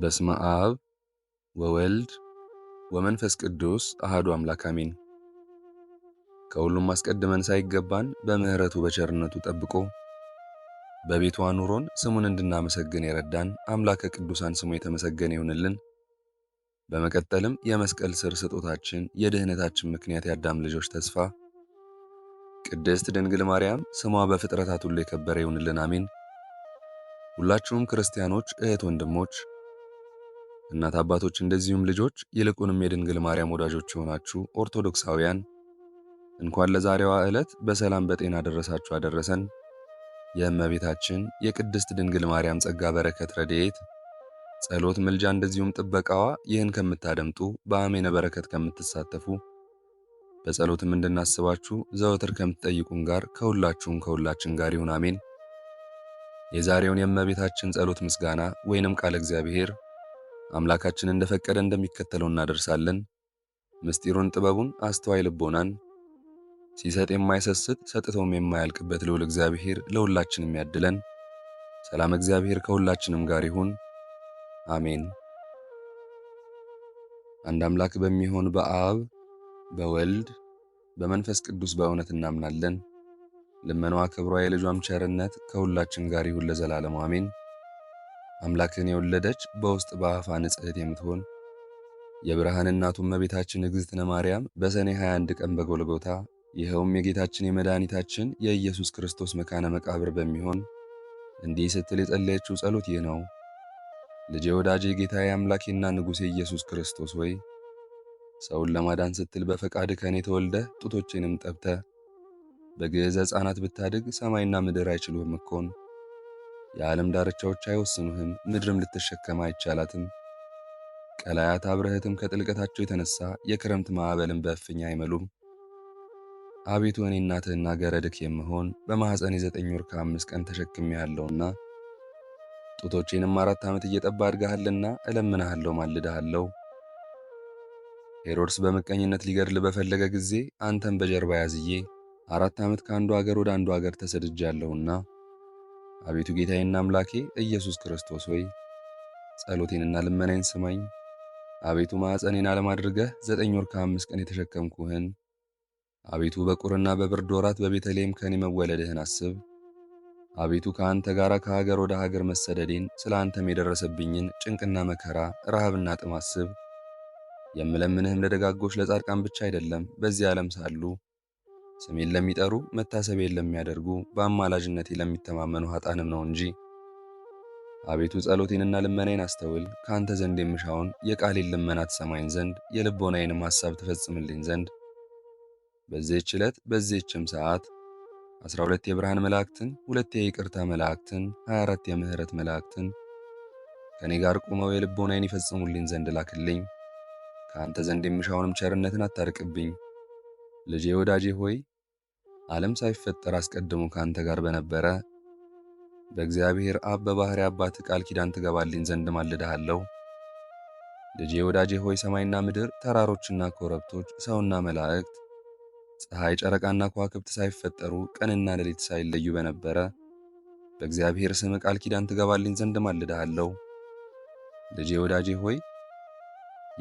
በስመ አብ ወወልድ ወመንፈስ ቅዱስ አሐዱ አምላክ አሜን። ከሁሉም አስቀድመን ሳይገባን በምህረቱ በቸርነቱ ጠብቆ በቤቱ አኑሮን ስሙን እንድናመሰግን የረዳን አምላከ ቅዱሳን ስሙ የተመሰገነ ይሁንልን። በመቀጠልም የመስቀል ስር ስጦታችን የድህነታችን ምክንያት የአዳም ልጆች ተስፋ ቅድስት ድንግል ማርያም ስሟ በፍጥረታት ሁሉ የከበረ ይሁንልን አሜን። ሁላችሁም ክርስቲያኖች እህት ወንድሞች እናት አባቶች እንደዚሁም ልጆች ይልቁንም የድንግል ማርያም ወዳጆች የሆናችሁ ኦርቶዶክሳውያን እንኳን ለዛሬዋ ዕለት በሰላም በጤና አደረሳችሁ አደረሰን። የእመቤታችን የቅድስት ድንግል ማርያም ጸጋ በረከት ረድኤት ጸሎት ምልጃ እንደዚሁም ጥበቃዋ ይህን ከምታደምጡ በአሜነ በረከት ከምትሳተፉ በጸሎትም እንድናስባችሁ ዘወትር ከምትጠይቁን ጋር ከሁላችን ጋር ይሁን አሜን። የዛሬውን የእመቤታችን ጸሎት ምስጋና ወይንም ቃል እግዚአብሔር አምላካችን እንደፈቀደ እንደሚከተለው እናደርሳለን። ምስጢሩን ጥበቡን አስተዋይ ልቦናን ሲሰጥ የማይሰስት ሰጥቶም የማያልቅበት ልዑል እግዚአብሔር ለሁላችንም ያድለን። ሰላም እግዚአብሔር ከሁላችንም ጋር ይሁን አሜን። አንድ አምላክ በሚሆን በአብ በወልድ በመንፈስ ቅዱስ በእውነት እናምናለን። ልመናዋ ክብሯ የልጇም ቸርነት ከሁላችን ጋር ይሁን ለዘላለሙ አሜን። አምላክን የወለደች በውስጥ በአፋ ንጽሕት የምትሆን የብርሃን እናቱ እመቤታችን እግዝእትነ ማርያም በሰኔ 21 ቀን በጎልጎታ ይኸውም የጌታችን የመድኃኒታችን የኢየሱስ ክርስቶስ መካነ መቃብር በሚሆን እንዲህ ስትል የጸለየችው ጸሎት ይህ ነው። ልጄ ወዳጄ ጌታዬ አምላኬና ንጉሴ ኢየሱስ ክርስቶስ ሆይ ሰውን ለማዳን ስትል በፈቃድ ከኔ ተወልደህ ጡቶቼንም ጠብተህ በግዕዘ ሕፃናት ብታድግ ሰማይና ምድር አይችሉህም እኮን የዓለም ዳርቻዎች አይወስኑህም፣ ምድርም ልትሸከም አይቻላትም። ቀላያት አብረህትም ከጥልቀታቸው የተነሳ የክረምት ማዕበልን በእፍኝ አይመሉም። አቤቱ እኔ እናትህና ገረድክ የምሆን በማኅፀን 9 ወር ከ5 ቀን ተሸክሜሃለሁና ጡቶቼንም 4 ዓመት እየጠባ አድጋሃልና እለምንሃለሁ ማልድሃለሁ። ሄሮድስ በምቀኝነት ሊገድል በፈለገ ጊዜ አንተን በጀርባ ያዝዬ 4 ዓመት ከአንዱ አገር ወደ አንዱ አገር ተሰድጃለሁና አቤቱ ጌታዬና አምላኬ ኢየሱስ ክርስቶስ ሆይ ጸሎቴንና ልመናዬን ስማኝ። አቤቱ ማኅፀኔን ዓለም አድርገህ 9 ወር ከ5 ቀን የተሸከምኩህን አቤቱ በቁርና በብርድ ወራት በቤተልሔም ከኔ መወለድህን አስብ። አቤቱ ከአንተ ጋር ከሀገር ወደ ሀገር መሰደዴን ስለ አንተም የደረሰብኝን ጭንቅና መከራ ረሃብና ጥም አስብ። የምለምንህም ለደጋጎች ለጻድቃን ብቻ አይደለም፣ በዚህ ዓለም ሳሉ ስሜን ለሚጠሩ መታሰቤን ለሚያደርጉ በአማላጅነቴ ለሚተማመኑ ኃጣንም ነው እንጂ። አቤቱ ጸሎቴንና ልመናዬን አስተውል። ከአንተ ዘንድ የምሻውን የቃሌን ልመና ትሰማኝ ዘንድ የልቦናዬንም ሐሳብ ትፈጽምልኝ ዘንድ በዚህች ዕለት በዚህችም ሰዓት 12 የብርሃን መላእክትን 2 የይቅርታ መላእክትን 24 የምህረት መላእክትን ከኔ ጋር ቆመው የልቦናዬን ይፈጽሙልኝ ዘንድ ላክልኝ። ከአንተ ዘንድ የምሻውንም ቸርነትን አታርቅብኝ። ልጄ ወዳጄ ሆይ ዓለም ሳይፈጠር አስቀድሞ ከአንተ ጋር በነበረ በእግዚአብሔር አብ በባሕርይ አባት ቃል ኪዳን ትገባልኝ ዘንድ ማልድሃለሁ። ልጄ ወዳጄ ሆይ ሰማይና ምድር ተራሮችና ኮረብቶች ሰውና መላእክት ፀሐይ ጨረቃና ከዋክብት ሳይፈጠሩ ቀንና ሌሊት ሳይለዩ በነበረ በእግዚአብሔር ስም ቃል ኪዳን ትገባልኝ ዘንድ ማልድሃለሁ። ልጄ ወዳጄ ሆይ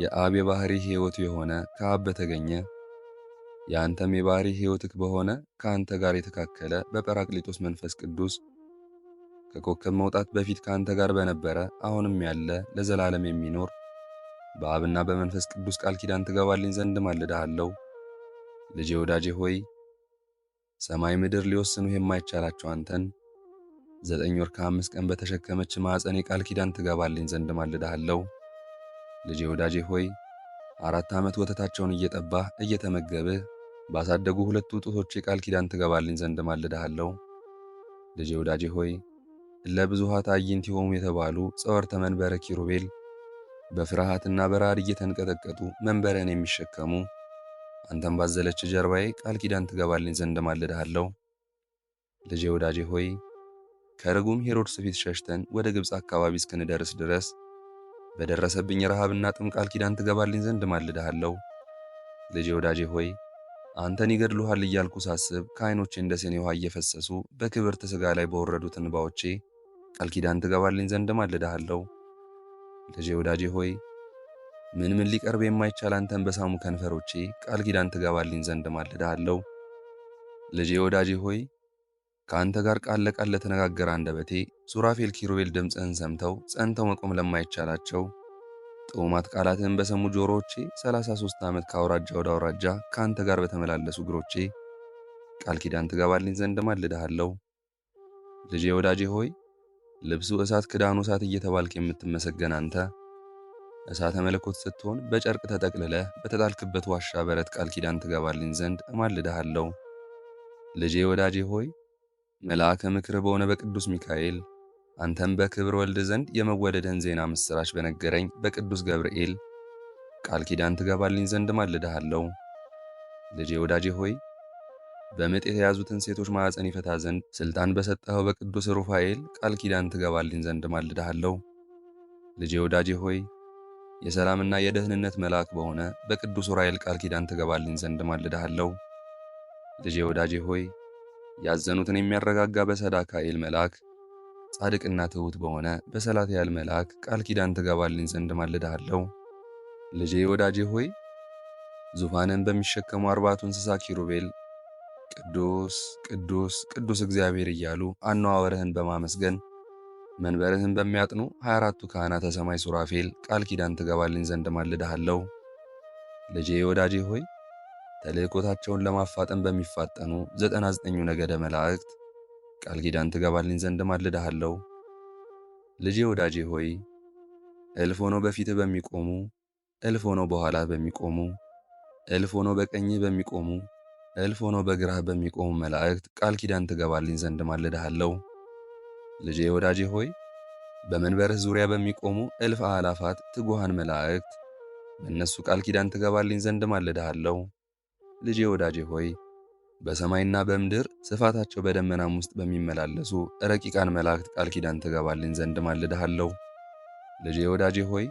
የአብ የባሕርይ ሕይወቱ የሆነ ከአብ በተገኘ የአንተም የባሕርይ ሕይወትክ በሆነ ከአንተ ጋር የተካከለ በጰራቅሊጦስ መንፈስ ቅዱስ ከኮከብ መውጣት በፊት ከአንተ ጋር በነበረ አሁንም ያለ ለዘላለም የሚኖር በአብና በመንፈስ ቅዱስ ቃል ኪዳን ትገባልኝ ዘንድ ማልድሃለሁ። ልጄ ወዳጄ ሆይ ሰማይ ምድር ሊወስኑህ የማይቻላቸው አንተን 9 ወር ከ5 ቀን በተሸከመች ማኅፀኔ ቃል ኪዳን ትገባልኝ ዘንድ ማልድሃለሁ። ልጄ ወዳጄ ሆይ 4 ዓመት ወተታቸውን እየጠባህ እየተመገብህ ባሳደጉ 2 ጡቶቼ ቃል ኪዳን ትገባልኝ ዘንድ ማልድሃለሁ። ልጄ ወዳጄ ሆይ ለብዙኃት አዕይንት ይሆሙ የተባሉ ጸወርተ መንበረ ኪሩቤል በፍርሃትና በረዓድ እየተንቀጠቀጡ መንበረን የሚሸከሙ አንተን ባዘለች ጀርባዬ ቃል ኪዳን ትገባልኝ ዘንድ ማልድሃለሁ። ልጄ ወዳጄ ሆይ ከርጉም ሄሮድስ ፊት ሸሽተን ወደ ግብፅ አካባቢ እስክንደርስ ድረስ በደረሰብኝ ረሃብና ጥም ቃል ኪዳን ትገባልኝ ዘንድ ማልድሃለሁ። ልጄ ወዳጄ ሆይ አንተን ይገድሉሃል እያልኩ ሳስብ ከዓይኖቼ እንደ ሰኔ ውሃ እየፈሰሱ በክብርት ሥጋ ላይ በወረዱት እንባዎቼ ቃል ኪዳን ትገባልኝ ዘንድ ማልድሃለሁ። ልጄ ወዳጄ ሆይ ምን ሊቀርብ የማይቻል አንተን በሳሙ ከንፈሮቼ ቃል ኪዳን ትገባልኝ ዘንድ ማልድሃለሁ። ልጄ ወዳጄ ሆይ ከአንተ ጋር ቃል ለቃል ለተነጋገረ አንደበቴ ሱራፌል ኪሩቤል ድምፅህን ሰምተው ጸንተው መቆም ለማይቻላቸው ጥዑማት ቃላትህን በሰሙ ጆሮዎቼ 33 ዓመት ከአውራጃ ወደ አውራጃ ከአንተ ጋር በተመላለሱ እግሮቼ ቃል ኪዳን ትገባልኝ ዘንድ ማልድሃለሁ። ልጄ ወዳጄ ሆይ ልብሱ እሳት ክዳኑ እሳት እየተባልክ የምትመሰገን አንተ እሳተ መለኮት ስትሆን በጨርቅ ተጠቅልለህ በተጣልክበት ዋሻ በረት ቃል ኪዳን ትገባልኝ ዘንድ እማልድሃለሁ። ልጄ ወዳጄ ሆይ መልአከ ምክር በሆነ በቅዱስ ሚካኤል አንተም በክብር ወልድ ዘንድ የመወደድህን ዜና ምስራች በነገረኝ በቅዱስ ገብርኤል ቃል ኪዳን ትገባልኝ ዘንድ ማልድሃለሁ። ልጄ ወዳጄ ሆይ በምጥ የተያዙትን ሴቶች ማኅፀን ይፈታ ዘንድ ሥልጣን በሰጠኸው በቅዱስ ሩፋኤል ቃል ኪዳን ትገባልኝ ዘንድ ማልድሃለሁ። ልጄ ወዳጄ ሆይ የሰላምና የደህንነት መልአክ በሆነ በቅዱስ ዑራኤል ቃል ኪዳን ትገባልኝ ዘንድ ማልድሃለሁ። ልጄ ወዳጄ ሆይ ያዘኑትን የሚያረጋጋ በሰዳካኤል መልአክ ጻድቅና ትሑት በሆነ በሰላትያል መልአክ ቃል ኪዳን ትገባልኝ ዘንድ ማልድሃለሁ። ልጄ ወዳጄ ሆይ ዙፋንን በሚሸከሙ አርባዕቱ እንስሳ ኪሩቤል ቅዱስ ቅዱስ ቅዱስ እግዚአብሔር እያሉ አነዋወርህን በማመስገን መንበርህን በሚያጥኑ 24ቱ ካህናተ ሰማይ ሱራፌል ቃል ኪዳን ትገባልኝ ዘንድ ማልድሃለሁ። ልጄ ወዳጄ ሆይ ተልእኮታቸውን ለማፋጠን በሚፋጠኑ 99ኙ ነገደ መላእክት ቃል ኪዳን ትገባልኝ ዘንድ ማልድሃለሁ። ልጄ ወዳጄ ሆይ እልፍ ሆነው በፊትህ በሚቆሙ እልፍ ሆነው በኋላህ በሚቆሙ እልፍ ሆነው በቀኝህ በሚቆሙ እልፍ ሆነው በግራህ በሚቆሙ መላእክት ቃል ኪዳን ትገባልኝ ዘንድ ማልድሃለሁ። ልጄ ወዳጄ ሆይ በመንበርህ ዙሪያ በሚቆሙ እልፍ አእላፋት ትጉሃን መላእክት በእነሱ ቃል ኪዳን ትገባልኝ ዘንድ ማልድሃለሁ። ልጄ ወዳጄ ሆይ በሰማይና በምድር ስፋታቸው በደመናም ውስጥ በሚመላለሱ ረቂቃን መላእክት ቃል ኪዳን ትገባልኝ ዘንድ ማልድሃለሁ። ልጄ ወዳጄ ሆይ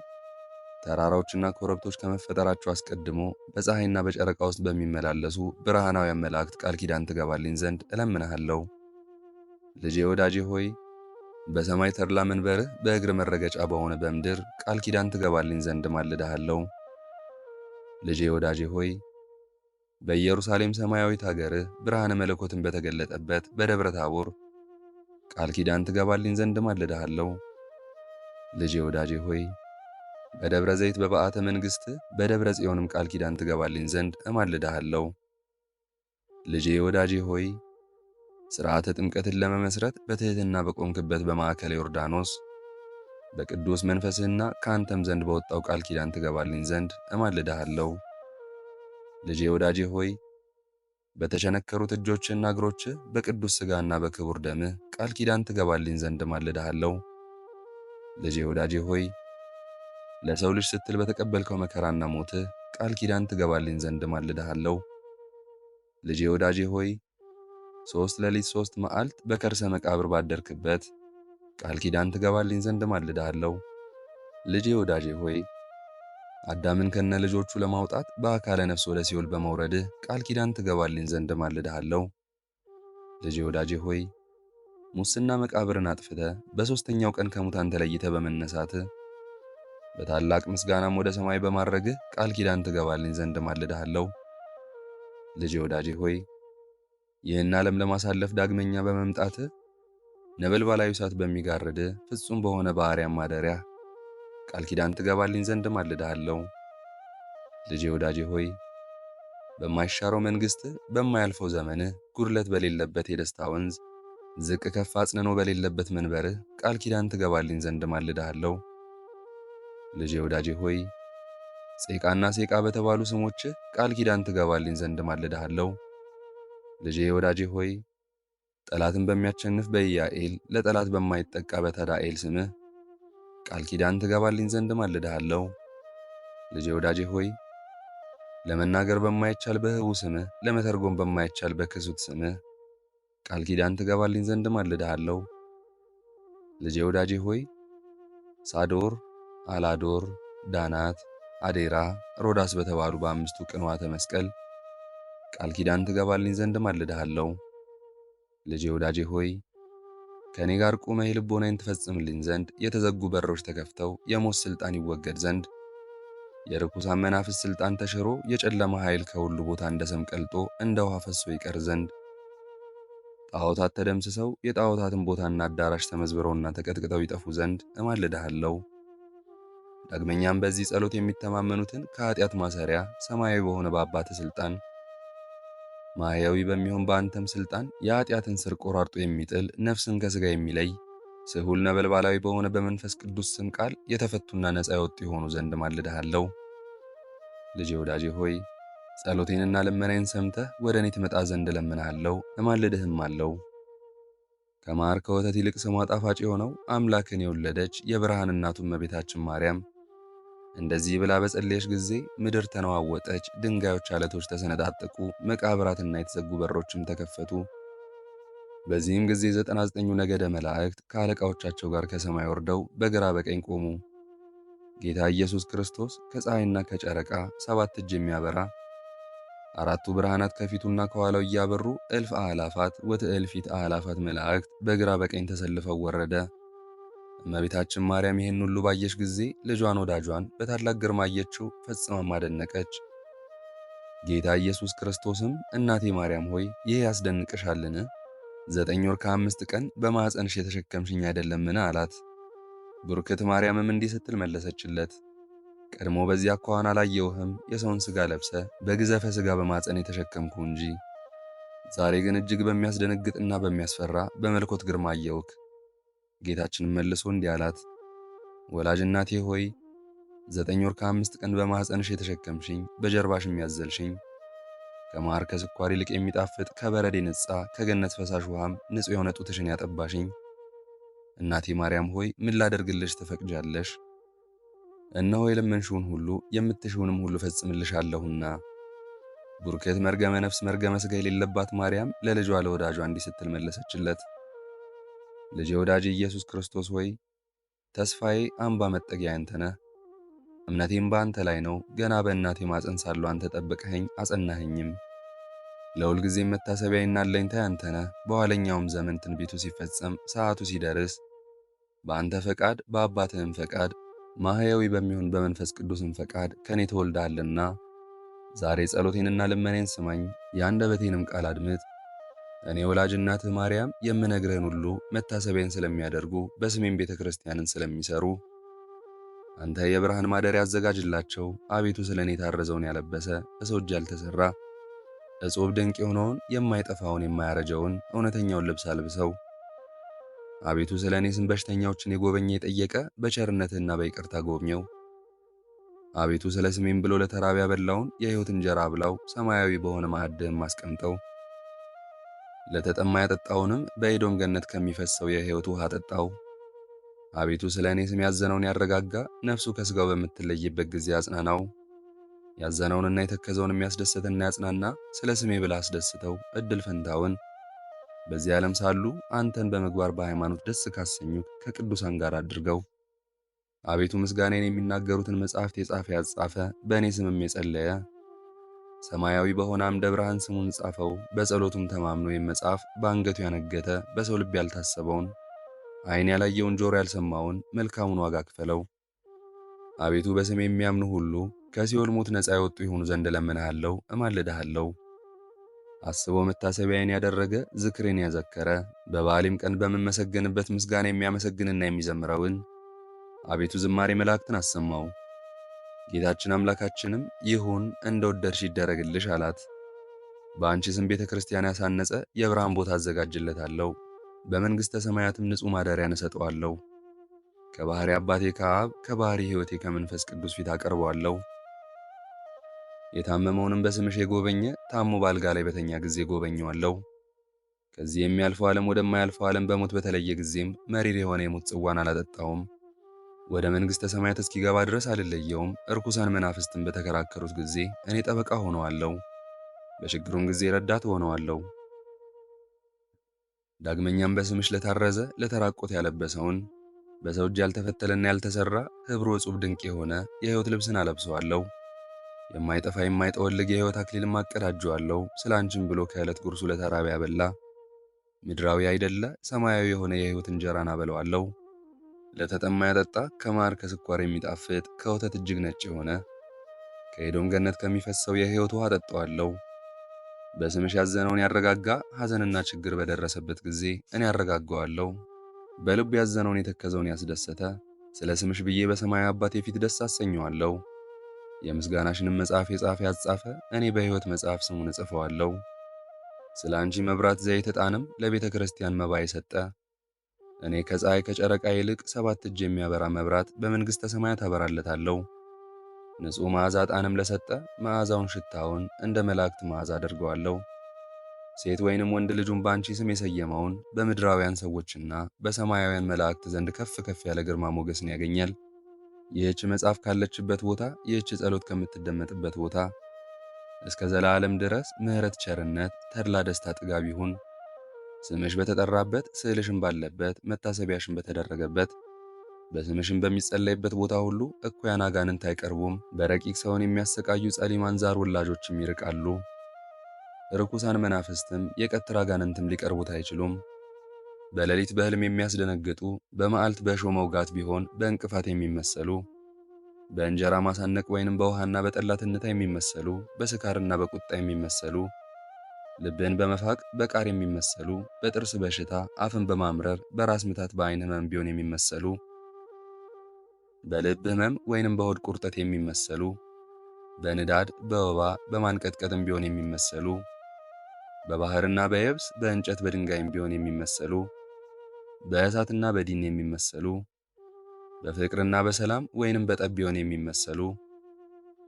ተራራዎችና ኮረብቶች ከመፈጠራቸው አስቀድሞ በፀሐይና በጨረቃ ውስጥ በሚመላለሱ ብርሃናውያን መላእክት ቃል ኪዳን ትገባልኝ ዘንድ እለምንሃለሁ። ልጄ ወዳጄ ሆይ በሰማይ ተድላ መንበርህ በእግር መረገጫ በሆነ በምድር ቃል ኪዳን ትገባልኝ ዘንድ ማልድሃለሁ። ልጄ ወዳጄ ሆይ በኢየሩሳሌም ሰማያዊት አገርህ ብርሃነ መለኮትን በተገለጠበት በደብረ ታቦር ቃል ኪዳን ትገባልኝ ዘንድ ማልድሃለሁ። ልጄ ወዳጄ ሆይ በደብረ ዘይት በበዓተ መንግሥትህ በደብረ ጽዮንም ቃል ኪዳን ትገባልኝ ዘንድ እማልድሃለሁ። ልጄ ወዳጄ ሆይ ሥርዓተ ጥምቀትን ለመመስረት በትሕትና በቆምክበት በማዕከለ ዮርዳኖስ በቅዱስ መንፈስህና ከአንተም ዘንድ በወጣው ቃል ኪዳን ትገባልኝ ዘንድ እማልድሃለሁ። ልጄ ወዳጄ ሆይ በተሸነከሩት እጆችህና እግሮችህ በቅዱስ ሥጋና በክቡር ደምህ ቃል ኪዳን ትገባልኝ ዘንድ እማልድሃለሁ። ልጄ ወዳጄ ሆይ ለሰው ልጅ ስትል በተቀበልከው መከራና ሞትህ ቃል ኪዳን ትገባልኝ ዘንድ እማልድሃለሁ። ልጄ ወዳጄ ሆይ 3 ሌሊት 3 መዓልት በከርሰ መቃብር ባደርክበት ቃል ኪዳን ትገባልኝ ዘንድ እማልድሃለሁ። ልጄ ወዳጄ ሆይ አዳምን ከነ ልጆቹ ለማውጣት በአካለ ነፍስ ወደ ሲኦል በመውረድህ ቃል ኪዳን ትገባልኝ ዘንድ እማልድሃለሁ። ልጄ ወዳጄ ሆይ ሙስና መቃብርን አጥፍተህ በሦስተኛው ቀን ከሙታን ተለይተህ በመነሳትህ በታላቅ ምስጋናም ወደ ሰማይ በማድረግህ ቃል ኪዳን ትገባልኝ ዘንድ እማልድሃለሁ። ልጄ ወዳጄ ሆይ ይህን ዓለም ለማሳለፍ ዳግመኛ በመምጣትህ ነበልባላዊ እሳት በሚጋርድህ ፍጹም በሆነ በአርያም ማደሪያ ቃል ኪዳን ትገባልኝ ዘንድ እማልድሃለሁ። ልጄ ወዳጄ ሆይ በማይሻረው መንግሥትህ በማያልፈው ዘመንህ ጉድለት በሌለበት የደስታ ወንዝ ዝቅ ከፍ አጽንኖ በሌለበት መንበርህ ቃል ኪዳን ትገባልኝ ዘንድ እማልድሃለሁ። ልጄ ወዳጄ ሆይ ጼቃና ሴቃ በተባሉ ስሞችህ ቃል ኪዳን ትገባልኝ ዘንድ እማልድሃለሁ። ልጄ ወዳጄ ሆይ ጠላትን በሚያሸንፍ በኢያኤል ለጠላት በማይጠቃ በተዳኤል ስምህ ቃል ኪዳን ትገባልኝ ዘንድ እማልድሃለሁ። ልጄ ወዳጄ ሆይ ለመናገር በማይቻል በሕቡዕ ስምህ ለመተርጎም በማይቻል በክሱት ስምህ ቃል ኪዳን ትገባልኝ ዘንድ እማልድሃለሁ። ልጄ ወዳጄ ሆይ ሳዶር፣ አላዶር፣ ዳናት፣ አዴራ፣ ሮዳስ በተባሉ በአምስቱ ቅንዋተ መስቀል ቃል ኪዳን ትገባልኝ ዘንድ እማልድሃለሁ። ልጄ ወዳጄ ሆይ ከእኔ ጋር ቁመህ የልቦናዬን ትፈጽምልኝ ዘንድ የተዘጉ በሮች ተከፍተው የሞት ሥልጣን ይወገድ ዘንድ የርኩሳን መናፍስት ሥልጣን ተሽሮ የጨለማ ኃይል ከሁሉ ቦታ እንደ ሰም ቀልጦ እንደ ውሃ ፈሶ ይቀር ዘንድ ጣዖታት ተደምስሰው የጣዖታትን ቦታና አዳራሽ ተመዝብረውና ተቀጥቅጠው ይጠፉ ዘንድ እማልድሃለሁ። ዳግመኛም በዚህ ጸሎት የሚተማመኑትን ከኃጢአት ማሰሪያ ሰማያዊ በሆነ በአባትህ ሥልጣን ማሕያዊ በሚሆን በአንተም ሥልጣን የኃጢአትን ሥር ቆራርጦ የሚጥል ነፍስን ከሥጋ የሚለይ ስሁል ነበልባላዊ በሆነ በመንፈስ ቅዱስ ስም ቃል የተፈቱና ነፃ የወጡ የሆኑ ዘንድ እማልድሃለሁ። ልጄ ወዳጄ ሆይ ጸሎቴንና ልመናዬን ሰምተህ ወደ እኔ ትመጣ ዘንድ እለምንሃለሁ እማልድህም አለው። ከማር ከወተት ይልቅ ስሟ ጣፋጭ የሆነው አምላክን የወለደች የብርሃን እናቱ እመቤታችን ማርያም እንደዚህ ብላ በጸለየች ጊዜ ምድር ተነዋወጠች፣ ድንጋዮች አለቶች ተሰነጣጠቁ፣ መቃብራትና የተዘጉ በሮችም ተከፈቱ። በዚህም ጊዜ 99ኙ ነገደ መላእክት ከአለቃዎቻቸው ጋር ከሰማይ ወርደው በግራ በቀኝ ቆሙ። ጌታ ኢየሱስ ክርስቶስ ከፀሐይና ከጨረቃ 7 እጅ የሚያበራ አራቱ ብርሃናት ከፊቱና ከኋላው እያበሩ እልፍ አእላፋት ወትእልፊት አእላፋት መላእክት በግራ በቀኝ ተሰልፈው ወረደ። እመቤታችን ማርያም ይህን ሁሉ ባየች ጊዜ ልጇን ወዳጇን በታላቅ ግርማ አየችው፣ ፈጽማም አደነቀች። ጌታ ኢየሱስ ክርስቶስም እናቴ ማርያም ሆይ ይህ ያስደንቅሻልን? 9 ወር ከ5 ቀን በማኅፀንሽ የተሸከምሽኝ አይደለምን? አላት። ቡርክት ማርያምም እንዲህ ስትል መለሰችለት፣ ቀድሞ በዚያ አኳኋን አላየውህም፣ የሰውን ሥጋ ለብሰ በግዘፈ ሥጋ በማኅፀን የተሸከምኩ እንጂ። ዛሬ ግን እጅግ በሚያስደነግጥና በሚያስፈራ በመለኮት ግርማ አየውክ። ጌታችንም መልሶ እንዲህ አላት፣ ወላጅ እናቴ ሆይ 9 ወር ከ5 ቀን በማኅፀንሽ የተሸከምሽኝ በጀርባሽም ያዘልሽኝ ከማር ከስኳር ይልቅ የሚጣፍጥ ከበረድ የነጻ ከገነት ፈሳሽ ውሃም ንጹሕ የሆነ ጡትሽን ያጠባሽኝ እናቴ ማርያም ሆይ ምን ላደርግልሽ ትፈቅጃለሽ? እነሆ የለመንሽውን ሁሉ የምትሽውንም ሁሉ ፈጽምልሻለሁና። ቡርክት መርገመ ነፍስ መርገመ ሥጋ የሌለባት ማርያም ለልጇ ለወዳጇ እንዲህ ስትል መለሰችለት፣ ልጄ ወዳጄ ኢየሱስ ክርስቶስ ሆይ ተስፋዬ አምባ መጠጊያ አንተ ነህ። እምነቴም በአንተ ላይ ነው። ገና በእናቴ ማፀን ሳለሁ አንተ ጠብቀኸኝ አጸናኸኝም። ለሁል ጊዜም መታሰቢያዬና አለኝታዬ አንተ ነህ። በኋለኛውም ዘመን ትንቢቱ ሲፈጸም ሰዓቱ ሲደርስ በአንተ ፈቃድ በአባትህም ፈቃድ ማሕያዊ በሚሆን በመንፈስ ቅዱስም ፈቃድ ከእኔ ተወልደሃልና ዛሬ ጸሎቴንና ልመኔን ስማኝ፣ የአንደበቴንም ቃል አድምጥ። እኔ ወላጅ እናትህ ማርያም የምነግርህን ሁሉ መታሰቢያን ስለሚያደርጉ በስሜም ቤተ ክርስቲያንን ስለሚሰሩ አንተ የብርሃን ማደሪያ አዘጋጅላቸው። አቤቱ ስለ እኔ የታረዘውን ያለበሰ በሰው እጅ ያልተሠራ እጹብ ድንቅ የሆነውን የማይጠፋውን የማያረጀውን እውነተኛውን ልብስ አልብሰው። አቤቱ ስለ እኔ ስም በሽተኛዎችን የጎበኘ የጠየቀ በቸርነትህና በይቅርታ ጎብኘው። አቤቱ ስለ ስሜም ብሎ ለተራበ ያበላውን የሕይወት እንጀራ አብላው፣ ሰማያዊ በሆነ ማዕድህም አስቀምጠው። ለተጠማ ያጠጣውንም በኤዶም ገነት ከሚፈሰው የሕይወት ውሃ አጠጣው። አቤቱ ስለ እኔ ስም ያዘነውን ያረጋጋ፣ ነፍሱ ከሥጋው በምትለይበት ጊዜ አጽናናው። ያዘነውንና የተከዘውን የሚያስደስትና ያጽናና፣ ስለ ስሜ ብላ አስደስተው። ዕድል ፈንታውን በዚህ ዓለም ሳሉ አንተን በምግባር በሃይማኖት ደስ ካሰኙት ከቅዱሳን ጋር አድርገው። አቤቱ ምስጋናን የሚናገሩትን መጻሕፍት የጻፈ ያጻፈ፣ በእኔ ስምም የጸለየ ሰማያዊ በሆነ አምደ ብርሃን ስሙን ጻፈው። በጸሎቱም ተማምኖ የመጻፍ በአንገቱ ያነገተ በሰው ልብ ያልታሰበውን ዓይን ያላየውን ጆሮ ያልሰማውን መልካሙን ዋጋ ክፈለው። አቤቱ በስሜ የሚያምኑ ሁሉ ከሲኦል ሞት ነፃ የወጡ የሆኑ ዘንድ እለምንሃለሁ እማልድሃለሁ። አስቦ መታሰቢያዬን ያደረገ ዝክሬን ያዘከረ በበዓሌም ቀን በምመሰገንበት ምስጋና የሚያመሰግንና የሚዘምረውን አቤቱ ዝማሬ መላእክትን አሰማው። ጌታችን አምላካችንም ይሁን እንደወደድሽ ይደረግልሽ አላት። በአንቺ ስም ቤተ ክርስቲያን ያሳነጸ የብርሃን ቦታ አዘጋጅለታለሁ። በመንግሥተ ሰማያትም ንጹሕ ማደሪያን እሰጠዋለሁ። ከባሕሪ አባቴ ከአብ ከባሕሪ ሕይወቴ ከመንፈስ ቅዱስ ፊት አቀርበዋለሁ። የታመመውንም በስምሽ የጎበኘ ታሞ ባልጋ ላይ በተኛ ጊዜ ጎበኘዋለሁ። ከዚህ የሚያልፈው ዓለም ወደማያልፈው ዓለም በሞት በተለየ ጊዜም መሪር የሆነ የሞት ጽዋን አላጠጣውም። ወደ መንግሥተ ሰማያት እስኪገባ ድረስ አልለየውም። እርኩሳን መናፍስትን በተከራከሩት ጊዜ እኔ ጠበቃ ሆነዋለሁ፣ በችግሩም ጊዜ ረዳት ሆነዋለሁ። ዳግመኛም በስምሽ ለታረዘ ለተራቆት ያለበሰውን በሰው እጅ ያልተፈተለና ያልተሠራ ኅብሩ ዕጹብ ድንቅ የሆነ የሕይወት ልብስን አለብሰዋለሁ። የማይጠፋ የማይጠወልግ የሕይወት አክሊልም አቀዳጀዋለሁ። ስለ አንቺም ብሎ ከዕለት ጉርሱ ለተራበ ያበላ ምድራዊ አይደለ ሰማያዊ የሆነ የሕይወት እንጀራን አበለዋለሁ። ለተጠማ ያጠጣ፣ ከማር ከስኳር የሚጣፍጥ ከወተት እጅግ ነጭ የሆነ ከኤዶም ገነት ከሚፈሰው የሕይወት ውሃ አጠጣዋለሁ። በስምሽ ያዘነውን ያረጋጋ፣ ሐዘንና ችግር በደረሰበት ጊዜ እኔ ያረጋጋዋለሁ። በልቡ ያዘነውን የተከዘውን ያስደሰተ፣ ስለ ስምሽ ብዬ በሰማያዊ አባቴ ፊት ደስ አሰኘዋለሁ። የምስጋናሽንም መጽሐፍ የጻፈ ያጻፈ፣ እኔ በሕይወት መጽሐፍ ስሙን እጽፈዋለሁ። ስለ አንቺ መብራት ዘይት ዕጣንም ለቤተ ክርስቲያን መባ የሰጠ፣ እኔ ከፀሐይ ከጨረቃ ይልቅ 7 እጅ የሚያበራ መብራት በመንግሥተ ሰማያት አበራለታለሁ። ንጹሕ መዓዛ ዕጣንም ለሰጠ፣ መዓዛውን ሽታውን እንደ መላእክት መዓዛ አደርገዋለሁ። ሴት ወይንም ወንድ ልጁን በአንቺ ስም የሰየመውን በምድራውያን ሰዎችና በሰማያውያን መላእክት ዘንድ ከፍ ከፍ ያለ ግርማ ሞገስን ያገኛል። ይህች መጽሐፍ ካለችበት ቦታ፣ ይህች ጸሎት ከምትደመጥበት ቦታ እስከ ዘላለም ድረስ ምሕረት፣ ቸርነት፣ ተድላ፣ ደስታ፣ ጥጋብ ይሁን። ስምሽ በተጠራበት፣ ስዕልሽም ባለበት፣ መታሰቢያሽም በተደረገበት፣ በስምሽም በሚጸለይበት ቦታ ሁሉ እኩያን አጋንንት አይቀርቡም። በረቂቅ ሰውን የሚያሰቃዩ ጸሊማን ዛር ወላጆችም ይርቃሉ። ርኩሳን መናፍስትም የቀትር አጋንንትም ሊቀርቡት አይችሉም። በሌሊት በሕልም የሚያስደነግጡ፣ በመዓልት በእሾህ መውጋት ቢሆን በእንቅፋት የሚመሰሉ፣ በእንጀራ ማሳነቅ ወይንም በውሃና በጠላ ትንታ የሚመሰሉ፣ በስካርና በቁጣ የሚመሰሉ፣ ልብን በመፋቅ በቃር የሚመሰሉ፣ በጥርስ በሽታ አፍን በማምረር በራስ ምታት በዓይን ሕመም ቢሆን የሚመሰሉ፣ በልብ ሕመም ወይንም በሆድ ቁርጠት የሚመሰሉ፣ በንዳድ በወባ በማንቀጥቀጥም ቢሆን የሚመሰሉ፣ በባህርና በየብስ በእንጨት በድንጋይም ቢሆን የሚመሰሉ፣ በእሳትና በዲን የሚመሰሉ፣ በፍቅርና በሰላም ወይንም በጠብ ቢሆን የሚመሰሉ፣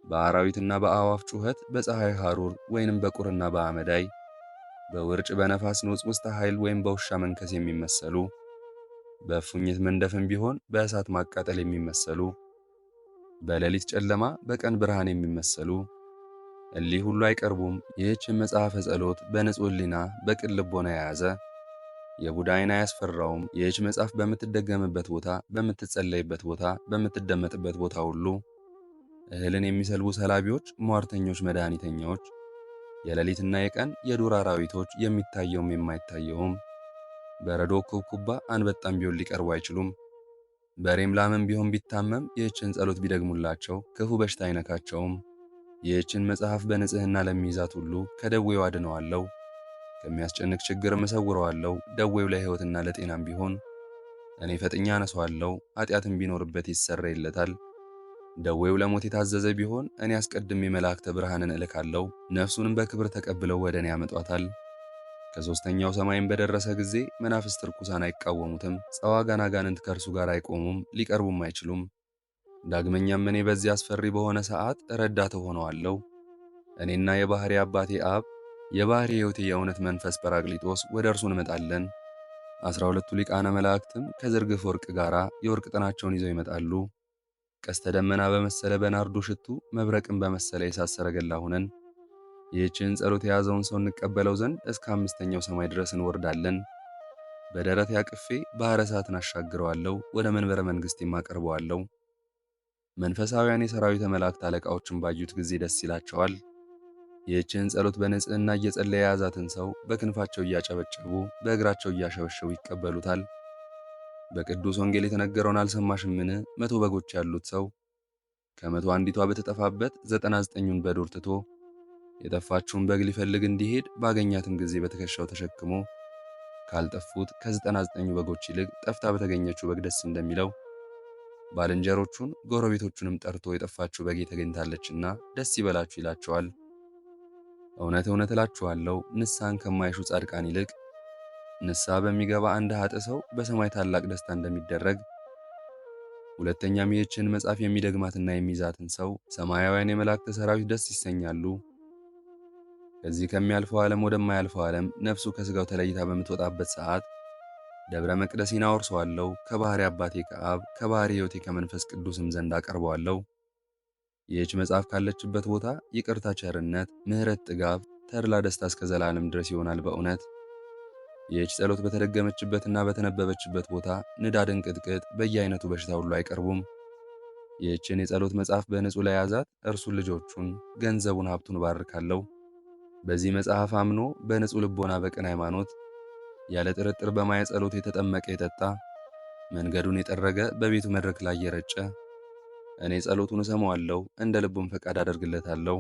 በአራዊትና በአዕዋፍ ጩኸት በፀሐይ ሐሩር ወይንም በቁርና በአመዳይ፣ በውርጭ በነፋስ ንውጽ ውስጥ ኃይል ወይም በውሻ መንከስ የሚመሰሉ፣ በእፉኝት መንደፍም ቢሆን በእሳት ማቃጠል የሚመሰሉ፣ በሌሊት ጨለማ በቀን ብርሃን የሚመሰሉ፣ እሊህ ሁሉ አይቀርቡም። ይህችን መጽሐፈ ጸሎት በንጹሕ ሕሊና በቅን ልቦና የያዘ የቡዳ ዓይን አያስፈራውም። ይህች መጽሐፍ በምትደገምበት ቦታ፣ በምትጸለይበት ቦታ፣ በምትደመጥበት ቦታ ሁሉ እህልን የሚሰልቡ ሰላቢዎች፣ ሟርተኞች፣ መድኃኒተኛዎች፣ የሌሊትና የቀን የዱር አራዊቶች፣ የሚታየውም የማይታየውም፣ በረዶ፣ ኩብኩባ፣ አንበጣም ቢሆን ሊቀርቡ አይችሉም። በሬም ላምም ቢሆን ቢታመም ይህችን ጸሎት ቢደግሙላቸው ክፉ በሽታ አይነካቸውም። ይህችን መጽሐፍ በንጽሕና ለሚይዛት ሁሉ ከደዌው አድነዋለሁ፣ ከሚያስጨንቅ ችግርም እሰውረዋለሁ። ደዌው ለሕይወትና ለጤናም ቢሆን እኔ ፈጥኜ አነሳዋለሁ። ኃጢአትም ቢኖርበት ይሰረይለታል። ደዌው ለሞት የታዘዘ ቢሆን እኔ አስቀድሜ መላእክተ ብርሃንን እልካለሁ፣ ነፍሱንም በክብር ተቀብለው ወደ እኔ ያመጧታል። ከሦስተኛው ሰማይም በደረሰ ጊዜ መናፍስት ርኩሳን አይቃወሙትም። ጸዋጋን አጋንንት ከእርሱ ጋር አይቆሙም፣ ሊቀርቡም አይችሉም። ዳግመኛም እኔ በዚህ አስፈሪ በሆነ ሰዓት ረዳት ሆነዋለሁ። እኔና የባሕሪ አባቴ አብ፣ የባሕሪ ሕይወቴ የእውነት መንፈስ ጰራቅሊጦስ ወደ እርሱ እንመጣለን። 12ቱ ሊቃነ መላእክትም ከዝርግፍ ወርቅ ጋር የወርቅ ጥናቸውን ይዘው ይመጣሉ። ቀስተ ደመና በመሰለ በናርዶ ሽቱ፣ መብረቅን በመሰለ የእሳት ሰረገላ ሆነን ይህችን ጸሎት የያዘውን ሰው እንቀበለው ዘንድ እስከ 5ኛው ሰማይ ድረስ እንወርዳለን። በደረቴ አቅፌ ባሕረ እሳትን አሻግረዋለሁ፣ ወደ መንበረ መንግሥቴም አቀርበዋለሁ። መንፈሳውያን የሰራዊተ መላእክት አለቃዎችን ባዩት ጊዜ ደስ ይላቸዋል። ይህችን ጸሎት በንጽሕና እየጸለየ የያዛትን ሰው በክንፋቸው እያጨበጨቡ በእግራቸው እያሸበሸቡ ይቀበሉታል። በቅዱስ ወንጌል የተነገረውን አልሰማሽምን? 100 በጎች ያሉት ሰው ከመቶ አንዲቷ በተጠፋበት 99ኙን በዱር ትቶ የጠፋችውን በግ ሊፈልግ እንዲሄድ ባገኛትም ጊዜ በትከሻው ተሸክሞ ካልጠፉት ከ99ኙ በጎች ይልቅ ጠፍታ በተገኘችው በግ ደስ እንደሚለው ባልንጀሮቹን ጎረቤቶቹንም ጠርቶ የጠፋችው በጌ ተገኝታለችና ደስ ይበላችሁ ይላቸዋል። እውነት እውነት እላችኋለሁ ንስሐን ከማይሹ ጻድቃን ይልቅ ንስሐ በሚገባ አንድ ኃጥእ ሰው በሰማይ ታላቅ ደስታ እንደሚደረግ፣ ሁለተኛም ይህችን መጽሐፍ የሚደግማትና የሚይዛትን ሰው ሰማያውያን የመላእክት ሰራዊት ደስ ይሰኛሉ። ከዚህ ከሚያልፈው ዓለም ወደማያልፈው ዓለም ነፍሱ ከሥጋው ተለይታ በምትወጣበት ሰዓት ደብረ መቅደሴን አወርሰዋለሁ። ከባሕሪ አባቴ ከአብ ከባሕሪ ሕይወቴ ከመንፈስ ቅዱስም ዘንድ አቀርበዋለሁ። ይህች መጽሐፍ ካለችበት ቦታ ይቅርታ፣ ቸርነት፣ ምሕረት፣ ጥጋብ፣ ተድላ፣ ደስታ እስከ ዘላለም ድረስ ይሆናል። በእውነት ይህች ጸሎት በተደገመችበትና በተነበበችበት ቦታ ንዳድ፣ እንቅጥቅጥ፣ በየአይነቱ በሽታ ሁሉ አይቀርቡም። ይህችን የጸሎት መጽሐፍ በንጹሕ ለያዛት እርሱን፣ ልጆቹን፣ ገንዘቡን፣ ሀብቱን እባርካለሁ። በዚህ መጽሐፍ አምኖ በንጹሕ ልቦና በቅን ሃይማኖት ያለ ጥርጥር በማየ ጸሎት የተጠመቀ የጠጣ መንገዱን የጠረገ በቤቱ መድረክ ላይ የረጨ እኔ ጸሎቱን እሰማዋለሁ፣ እንደ ልቡም ፈቃድ አደርግለታለሁ።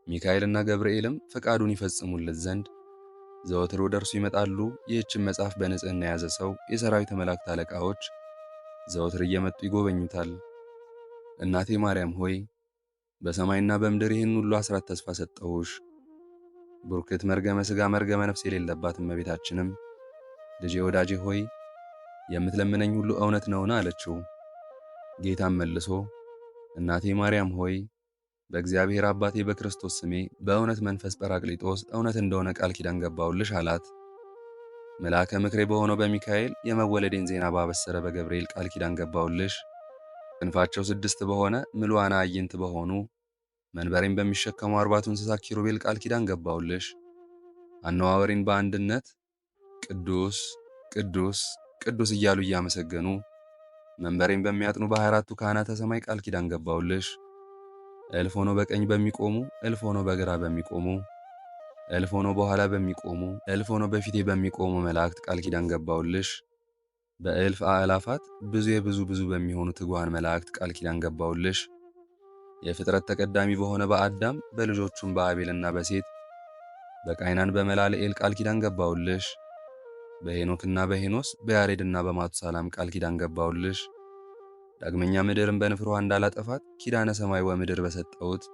ሚካኤልና ገብርኤልም ፈቃዱን ይፈጽሙለት ዘንድ ዘወትር ወደ እርሱ ይመጣሉ። ይህችን መጽሐፍ በንጽሕና የያዘ ሰው የሰራዊት መላእክት አለቃዎች ዘወትር እየመጡ ይጎበኙታል። እናቴ ማርያም ሆይ በሰማይና በምድር ይህን ሁሉ አስራት ተስፋ ሰጠሁሽ። ቡርክት መርገመ ሥጋ መርገመ ነፍስ የሌለባት እመቤታችንም ልጄ ወዳጄ ሆይ የምትለምነኝ ሁሉ እውነት ነውን? አለችው። ጌታም መልሶ እናቴ ማርያም ሆይ በእግዚአብሔር አባቴ በክርስቶስ ስሜ በእውነት መንፈስ ጰራቅሊጦስ እውነት እንደሆነ ቃል ኪዳን ገባሁልሽ አላት። መልአከ ምክሬ በሆነው በሚካኤል የመወለዴን ዜና ባበሰረ በገብርኤል ቃል ኪዳን ገባሁልሽ። ክንፋቸው 6 በሆነ ምሉዓነ አዕይንት በሆኑ መንበሬን በሚሸከሙ 4ቱ እንስሳ ኪሩቤል ቃል ኪዳን ገባሁልሽ። አነዋወሬን በአንድነት ቅዱስ ቅዱስ ቅዱስ እያሉ እያመሰገኑ መንበሬን በሚያጥኑ በ24ቱ ካህናተ ሰማይ ቃል ኪዳን ገባሁልሽ። እልፍ ሆኖ በቀኝ በሚቆሙ፣ እልፍ ሆኖ በግራ በሚቆሙ፣ እልፍ ሆኖ በኋላ በሚቆሙ፣ እልፍ ሆኖ በፊቴ በሚቆሙ መላእክት ቃል ኪዳን ገባሁልሽ። በእልፍ አእላፋት ብዙ የብዙ ብዙ በሚሆኑ ትጉሃን መላእክት ቃል ኪዳን ገባሁልሽ። የፍጥረት ተቀዳሚ በሆነ በአዳም በልጆቹም በአቤልና በሴት በቃይናን በመላልኤል ቃል ኪዳን ገባሁልሽ። በሄኖክና በሄኖስ በያሬድና በማቱሳላም ቃል ኪዳን ገባሁልሽ። ዳግመኛ ምድርን በንፍር ውሃ እንዳላጠፋት ኪዳነ ሰማይ ወምድር በሰጠሁት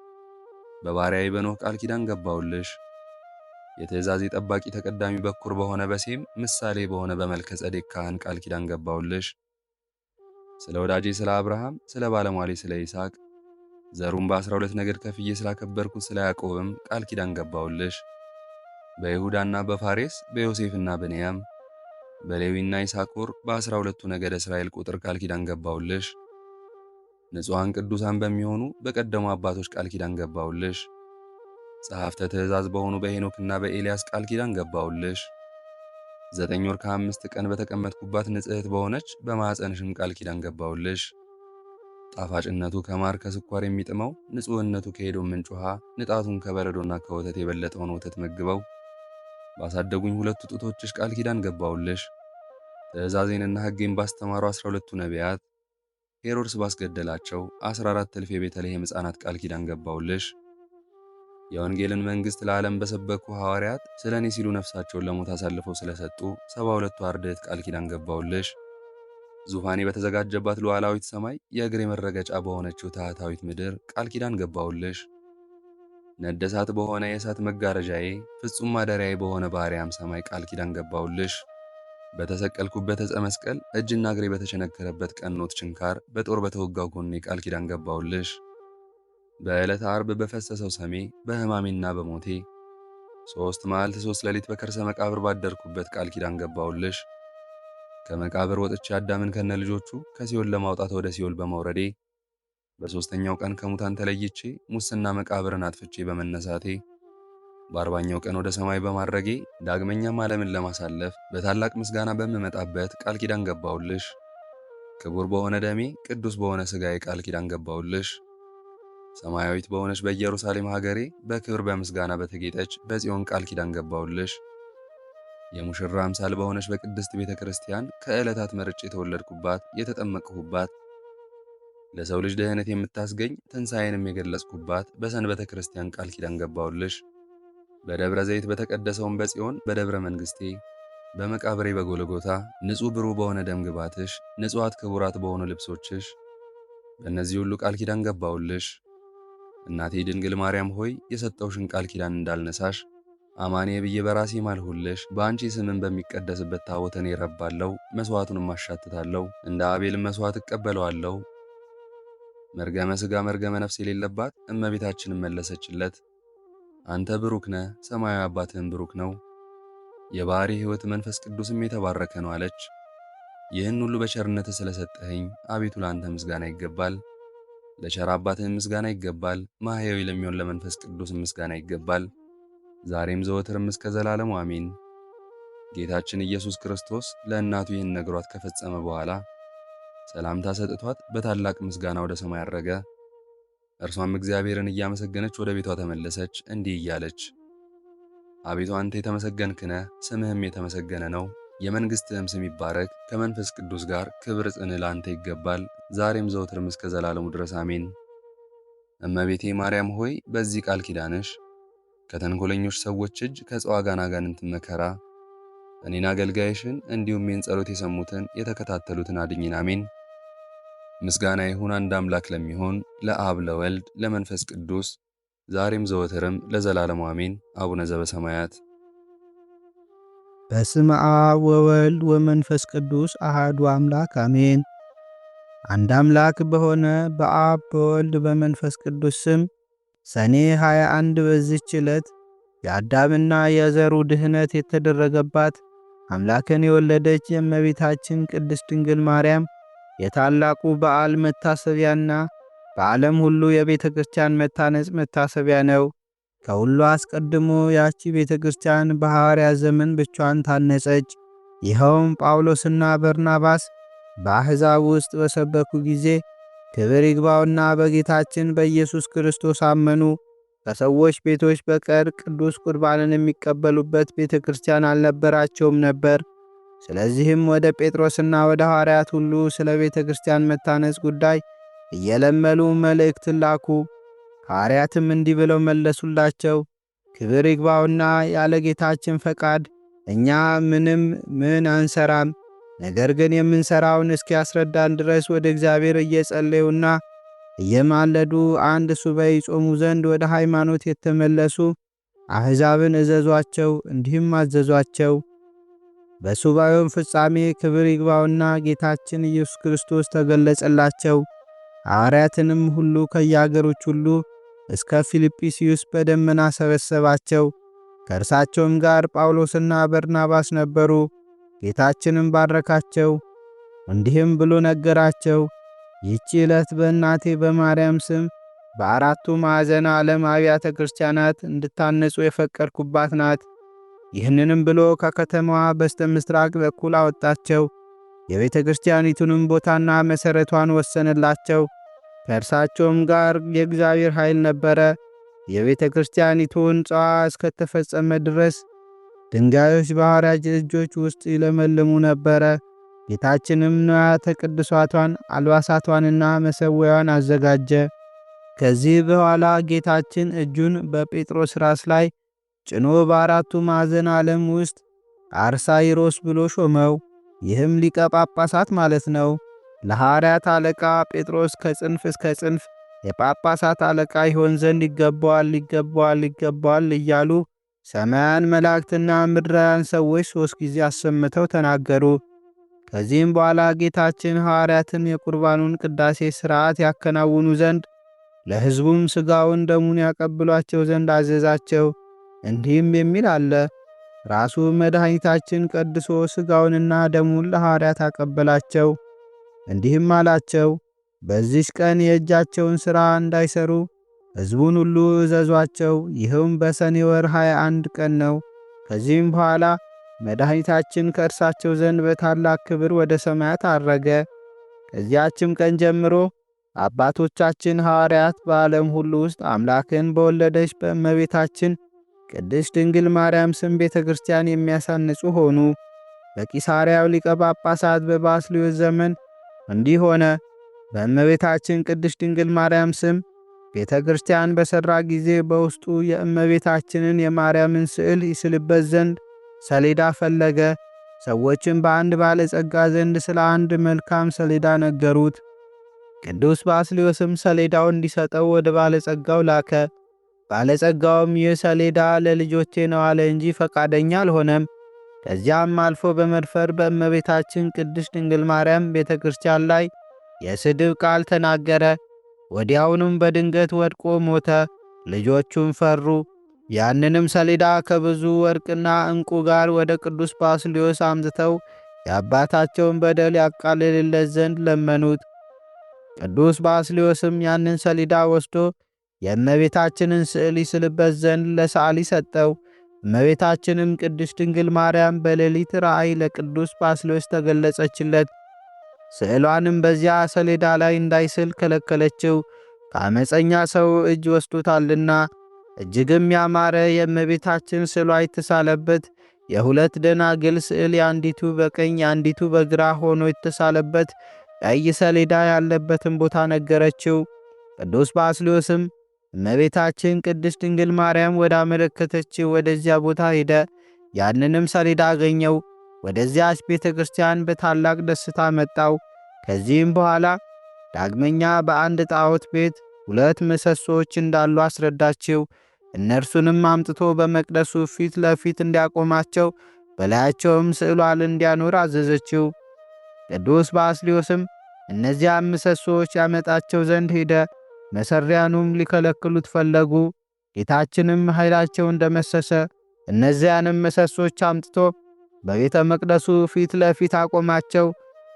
በባሪያዬ በኖህ ቃል ኪዳን ገባሁልሽ። የትእዛዜ ጠባቂ ተቀዳሚ በኩር በሆነ በሴም ምሳሌ በሆነ በመልከ ጸዴቅ ካህን ቃል ኪዳን ገባሁልሽ። ስለ ወዳጄ ስለ አብርሃም ስለ ባለሟሌ ስለ ይስሐቅ ዘሩም በ12 ነገድ ከፍዬ ስላከበርኩት ስለ ያዕቆብም ቃል ኪዳን ገባሁልሽ። በይሁዳና በፋሬስ በዮሴፍና ብንያም በሌዊና ይሳኮር በ12ቱ ነገደ እስራኤል ቁጥር ቃል ኪዳን ገባሁልሽ። ንጹሐን ቅዱሳን በሚሆኑ በቀደሙ አባቶች ቃል ኪዳን ገባሁልሽ። ጸሐፍተ ትእዛዝ በሆኑ በሄኖክና በኤልያስ ቃል ኪዳን ገባሁልሽ። 9 ወር ከ5 ቀን በተቀመጥኩባት ንጽሕት በሆነች በማኅፀንሽም ቃል ኪዳን ገባሁልሽ። ጣፋጭነቱ ከማር ከስኳር የሚጥመው ንጹሕነቱ ከሄዶም ምንጭ ውሃ ንጣቱን ከበረዶና ከወተት የበለጠውን ወተት መግበው ባሳደጉኝ 2 ጡቶችሽ ቃል ኪዳን ገባሁልሽ። ትእዛዜንና ሕጌን ባስተማሩ 12ቱ ነቢያት ሄሮድስ ባስገደላቸው 14 እልፍ የቤተልሔም ሕፃናት ቃል ኪዳን ገባሁልሽ። የወንጌልን መንግሥት ለዓለም በሰበኩ ሐዋርያት ስለ እኔ ሲሉ ነፍሳቸውን ለሞት አሳልፈው ስለሰጡ 72ቱ አርድእት ቃል ኪዳን ገባሁልሽ። ዙፋኔ በተዘጋጀባት ሉዓላዊት ሰማይ የእግሬ መረገጫ በሆነችው ታሕታዊት ምድር ቃል ኪዳን ገባሁልሽ። ነደ እሳት በሆነ የእሳት መጋረጃዬ ፍጹም ማደሪያዬ በሆነ በአርያም ሰማይ ቃል ኪዳን ገባሁልሽ። በተሰቀልኩበት ዕፀ መስቀል እጅና እግሬ በተቸነከረበት ቀኖት ችንካር በጦር በተወጋው ጎኔ ቃል ኪዳን ገባሁልሽ። በዕለተ ዓርብ በፈሰሰው ሰሜ በሕማሜና በሞቴ 3 መዓልት 3 ሌሊት በከርሰ መቃብር ባደርኩበት ቃል ኪዳን ገባሁልሽ። ከመቃብር ወጥቼ አዳምን ከነ ልጆቹ ከሲኦል ለማውጣት ወደ ሲኦል በመውረዴ በሦስተኛው ቀን ከሙታን ተለይቼ ሙስና መቃብርን አጥፍቼ በመነሳቴ በ40ኛው ቀን ወደ ሰማይ በማድረጌ ዳግመኛም ዓለምን ለማሳለፍ በታላቅ ምስጋና በምመጣበት ቃል ኪዳን ገባሁልሽ። ክቡር በሆነ ደሜ ቅዱስ በሆነ ሥጋዬ ቃል ኪዳን ገባሁልሽ። ሰማያዊት በሆነች በኢየሩሳሌም ሀገሬ በክብር በምስጋና በተጌጠች በጽዮን ቃል ኪዳን ገባሁልሽ። የሙሽራ አምሳል በሆነች በቅድስት ቤተ ክርስቲያን ከዕለታት መርጬ የተወለድኩባት የተጠመቅሁባት ለሰው ልጅ ደህነት የምታስገኝ ትንሣኤንም የገለጽኩባት በሰንበተ ክርስቲያን ቃል ኪዳን ገባሁልሽ። በደብረ ዘይት በተቀደሰውን በጽዮን በደብረ መንግሥቴ በመቃብሬ በጎልጎታ ንጹሕ ብሩህ በሆነ ደም ግባትሽ ንጹሐት ክቡራት በሆኑ ልብሶችሽ በእነዚህ ሁሉ ቃል ኪዳን ገባሁልሽ። እናቴ ድንግል ማርያም ሆይ የሰጠውሽን ቃል ኪዳን እንዳልነሳሽ አማኔ ብዬ በራሴ ማልሁልሽ። በአንቺ ስምን በሚቀደስበት ታቦት እኔ እረባለሁ፣ መሥዋዕቱንም አሻትታለሁ፣ እንደ አቤልም መሥዋዕት እቀበለዋለሁ። መርገመ ሥጋ መርገመ ነፍስ የሌለባት እመቤታችንም መለሰችለት፣ አንተ ብሩክ ነህ፣ ሰማያዊ አባትህም ብሩክ ነው፣ የባሕሪ ሕይወት መንፈስ ቅዱስም የተባረከ ነው አለች። ይህን ሁሉ በቸርነትህ ስለሰጠኸኝ አቤቱ ለአንተ ምስጋና ይገባል። ለቸር አባትህም ምስጋና ይገባል። ማሕየዊ ለሚሆን ለመንፈስ ቅዱስ ምስጋና ይገባል፣ ዛሬም ዘወትርም እስከ ዘላለሙ አሜን። ጌታችን ኢየሱስ ክርስቶስ ለእናቱ ይህን ነግሯት ከፈጸመ በኋላ ሰላምታ ሰጥቷት በታላቅ ምስጋና ወደ ሰማይ አረገ። እርሷም እግዚአብሔርን እያመሰገነች ወደ ቤቷ ተመለሰች፣ እንዲህ እያለች አቤቱ አንተ የተመሰገንክ ነህ፣ ስምህም የተመሰገነ ነው። የመንግሥትህም ስም ይባረክ። ከመንፈስ ቅዱስ ጋር ክብር ጽን ለአንተ ይገባል፣ ዛሬም ዘወትርም እስከ ዘላለሙ ድረስ አሜን። እመቤቴ ማርያም ሆይ በዚህ ቃል ኪዳንሽ ከተንኮለኞች ሰዎች እጅ ከጸዋጋን አጋንንት መከራ እኔን አገልጋይሽን እንዲሁም ይህን ጸሎት የሰሙትን የተከታተሉትን አድኝን። አሜን። ምስጋና ይሁን አንድ አምላክ ለሚሆን ለአብ ለወልድ ለመንፈስ ቅዱስ ዛሬም ዘወትርም ለዘላለሙ አሜን። አቡነ ዘበሰማያት። በስመ አብ ወወልድ ወመንፈስ ቅዱስ አሃዱ አምላክ አሜን። አንድ አምላክ በሆነ በአብ በወልድ በመንፈስ ቅዱስ ስም ሰኔ 21 በዚህች ዕለት የአዳምና የዘሩ ድህነት የተደረገባት አምላክን የወለደች የእመቤታችን ቅድስት ድንግል ማርያም የታላቁ በዓል መታሰቢያና በዓለም ሁሉ የቤተ ክርስቲያን መታነጽ መታሰቢያ ነው። ከሁሉ አስቀድሞ ያቺ ቤተ ክርስቲያን በሐዋርያት ዘመን ብቻዋን ታነጸች። ይኸውም ጳውሎስና በርናባስ በአሕዛብ ውስጥ በሰበኩ ጊዜ ክብር ይግባውና በጌታችን በኢየሱስ ክርስቶስ አመኑ። ከሰዎች ቤቶች በቀር ቅዱስ ቁርባንን የሚቀበሉበት ቤተ ክርስቲያን አልነበራቸውም ነበር። ስለዚህም ወደ ጴጥሮስና ወደ ሐዋርያት ሁሉ ስለ ቤተ ክርስቲያን መታነጽ ጉዳይ እየለመሉ መልእክትን ላኩ። ሐዋርያትም እንዲህ ብለው መለሱላቸው። ክብር ይግባውና ያለ ጌታችን ፈቃድ እኛ ምን አንሰራም። ነገር ግን የምንሰራውን እስኪያስረዳን ድረስ ወደ እግዚአብሔር እየጸለዩና እየማለዱ አንድ ሱባዔ ይጾሙ ዘንድ ወደ ሃይማኖት የተመለሱ አሕዛብን እዘዟቸው። እንዲህም አዘዟቸው። በሱባዔውም ፍጻሜ ክብር ይግባውና ጌታችን ኢየሱስ ክርስቶስ ተገለጸላቸው። ሐዋርያትንም ሁሉ ከየአገሮች ሁሉ እስከ ፊልጵስዩስ በደመና ሰበሰባቸው። ከእርሳቸውም ጋር ጳውሎስና በርናባስ ነበሩ። ጌታችንም ባረካቸው፣ እንዲህም ብሎ ነገራቸው። ይህች ዕለት በእናቴ በማርያም ስም በአራቱ ማዕዘነ ዓለም አብያተ ክርስቲያናት እንድታነጹ የፈቀድኩባት ናት። ይህንንም ብሎ ከከተማዋ በስተ ምስራቅ በኩል አወጣቸው። የቤተ ክርስቲያኒቱንም ቦታና መሠረቷን ወሰነላቸው። ከእርሳቸውም ጋር የእግዚአብሔር ኃይል ነበረ። የቤተ ክርስቲያኒቱ ሕንፃዋ እስከተፈጸመ ድረስ ድንጋዮች በሐዋርያት እጆች ውስጥ ይለመልሙ ነበረ። ጌታችንም ንዋያተ ቅድሳቷን አልባሳቷንና መሠዊያዋን አዘጋጀ። ከዚህ በኋላ ጌታችን እጁን በጴጥሮስ ራስ ላይ ጭኖ በአራቱ ማዕዘን ዓለም ውስጥ አርሳይሮስ ብሎ ሾመው። ይህም ሊቀ ጳጳሳት ማለት ነው። ለሐዋርያት አለቃ ጴጥሮስ ከጽንፍ እስከ ጽንፍ የጳጳሳት አለቃ ይሆን ዘንድ ይገባዋል እያሉ ሰማያን መላእክትና ምድራውያን ሰዎች 3 ጊዜ አሰምተው ተናገሩ። ከዚህም በኋላ ጌታችን ሐዋርያትን የቁርባኑን ቅዳሴ ሥርዓት ያከናውኑ ዘንድ ለሕዝቡም ሥጋውን ደሙን ያቀብሏቸው ዘንድ አዘዛቸው። እንዲህም የሚል አለ። ራሱ መድኃኒታችን ቀድሶ ሥጋውንና ደሙን ለሐዋርያት አቀበላቸው። እንዲህም አላቸው፣ በዚች ቀን የእጃቸውን ሥራ እንዳይሰሩ ሕዝቡን ሁሉ እዘዟቸው። ይህም በሰኔ ወር 21 ቀን ነው። ከዚህም በኋላ መድኃኒታችን ከእርሳቸው ዘንድ በታላቅ ክብር ወደ ሰማያት አረገ። ከዚያችም ቀን ጀምሮ አባቶቻችን ሐዋርያት በዓለም ሁሉ ውስጥ አምላክን በወለደች በእመቤታችን ቅድስት ድንግል ማርያም ስም ቤተ ክርስቲያን የሚያሳንጹ ሆኑ። በቂሳርያው ሊቀ ጳጳሳት በባስልዮስ ዘመን እንዲህ ሆነ። በእመቤታችን ቅድስት ድንግል ማርያም ስም ቤተ ክርስቲያን በሠራ ጊዜ በውስጡ የእመቤታችንን የማርያምን ስዕል ይስልበት ዘንድ ሰሌዳ ፈለገ። ሰዎችም በአንድ ባለጸጋ ዘንድ ስለ አንድ መልካም ሰሌዳ ነገሩት። ቅዱስ ባስልዮስም ሰሌዳው እንዲሰጠው ወደ ባለጸጋው ላከ። ባለጸጋውም ይህ ሰሌዳ ለልጆቼ ነው አለ እንጂ ፈቃደኛ አልሆነም። ከዚያም አልፎ በመድፈር በእመቤታችን ቅድስት ድንግል ማርያም ቤተ ክርስቲያን ላይ የስድብ ቃል ተናገረ። ወዲያውኑም በድንገት ወድቆ ሞተ። ልጆቹም ፈሩ። ያንንም ሰሌዳ ከብዙ ወርቅና ዕንቁ ጋር ወደ ቅዱስ ባስልዮስ አምጥተው የአባታቸውን በደል ያቃልልለት ዘንድ ለመኑት። ቅዱስ ባስልዮስም ያንን ሰሌዳ ወስዶ የእመቤታችንን ስዕል ይስልበት ዘንድ ለሰዓሊ ሰጠው። እመቤታችንም ቅድስት ድንግል ማርያም በሌሊት ራእይ ለቅዱስ ባስልዮስ ተገለጸችለት። ስዕሏንም በዚያ ሰሌዳ ላይ እንዳይስል ከለከለችው። ከአመፀኛ ሰው እጅ ወስዶታልና እጅግም ያማረ የእመቤታችን ስዕሏ የተሳለበት የሁለት ደናግል ስዕል የአንዲቱ በቀኝ የአንዲቱ በግራ ሆኖ የተሳለበት ቀይ ሰሌዳ ያለበትን ቦታ ነገረችው። ቅዱስ ባስልዮስም እመቤታችን ቅድስት ድንግል ማርያም ወዳመለከተችው ወደዚያ ቦታ ሄደ። ያንንም ሰሌዳ አገኘው። ወደዚያች ቤተ ክርስቲያን በታላቅ ደስታ መጣው። ከዚህም በኋላ ዳግመኛ በአንድ ጣዖት ቤት 2 ምሰሶዎች እንዳሉ አስረዳችው። እነርሱንም አምጥቶ በመቅደሱ ፊት ለፊት እንዲያቆማቸው በላያቸውም ስዕሏን እንዲያኖር አዘዘችው። ቅዱስ ባስልዮስም እነዚያም ምሰሶዎች ያመጣቸው ዘንድ ሄደ። መሠሪያኑም ሊከለክሉት ፈለጉ። ጌታችንም ኃይላቸውን ደመሰሰ። እነዚያንም ምሰሶች አምጥቶ በቤተ መቅደሱ ፊት ለፊት አቆማቸው።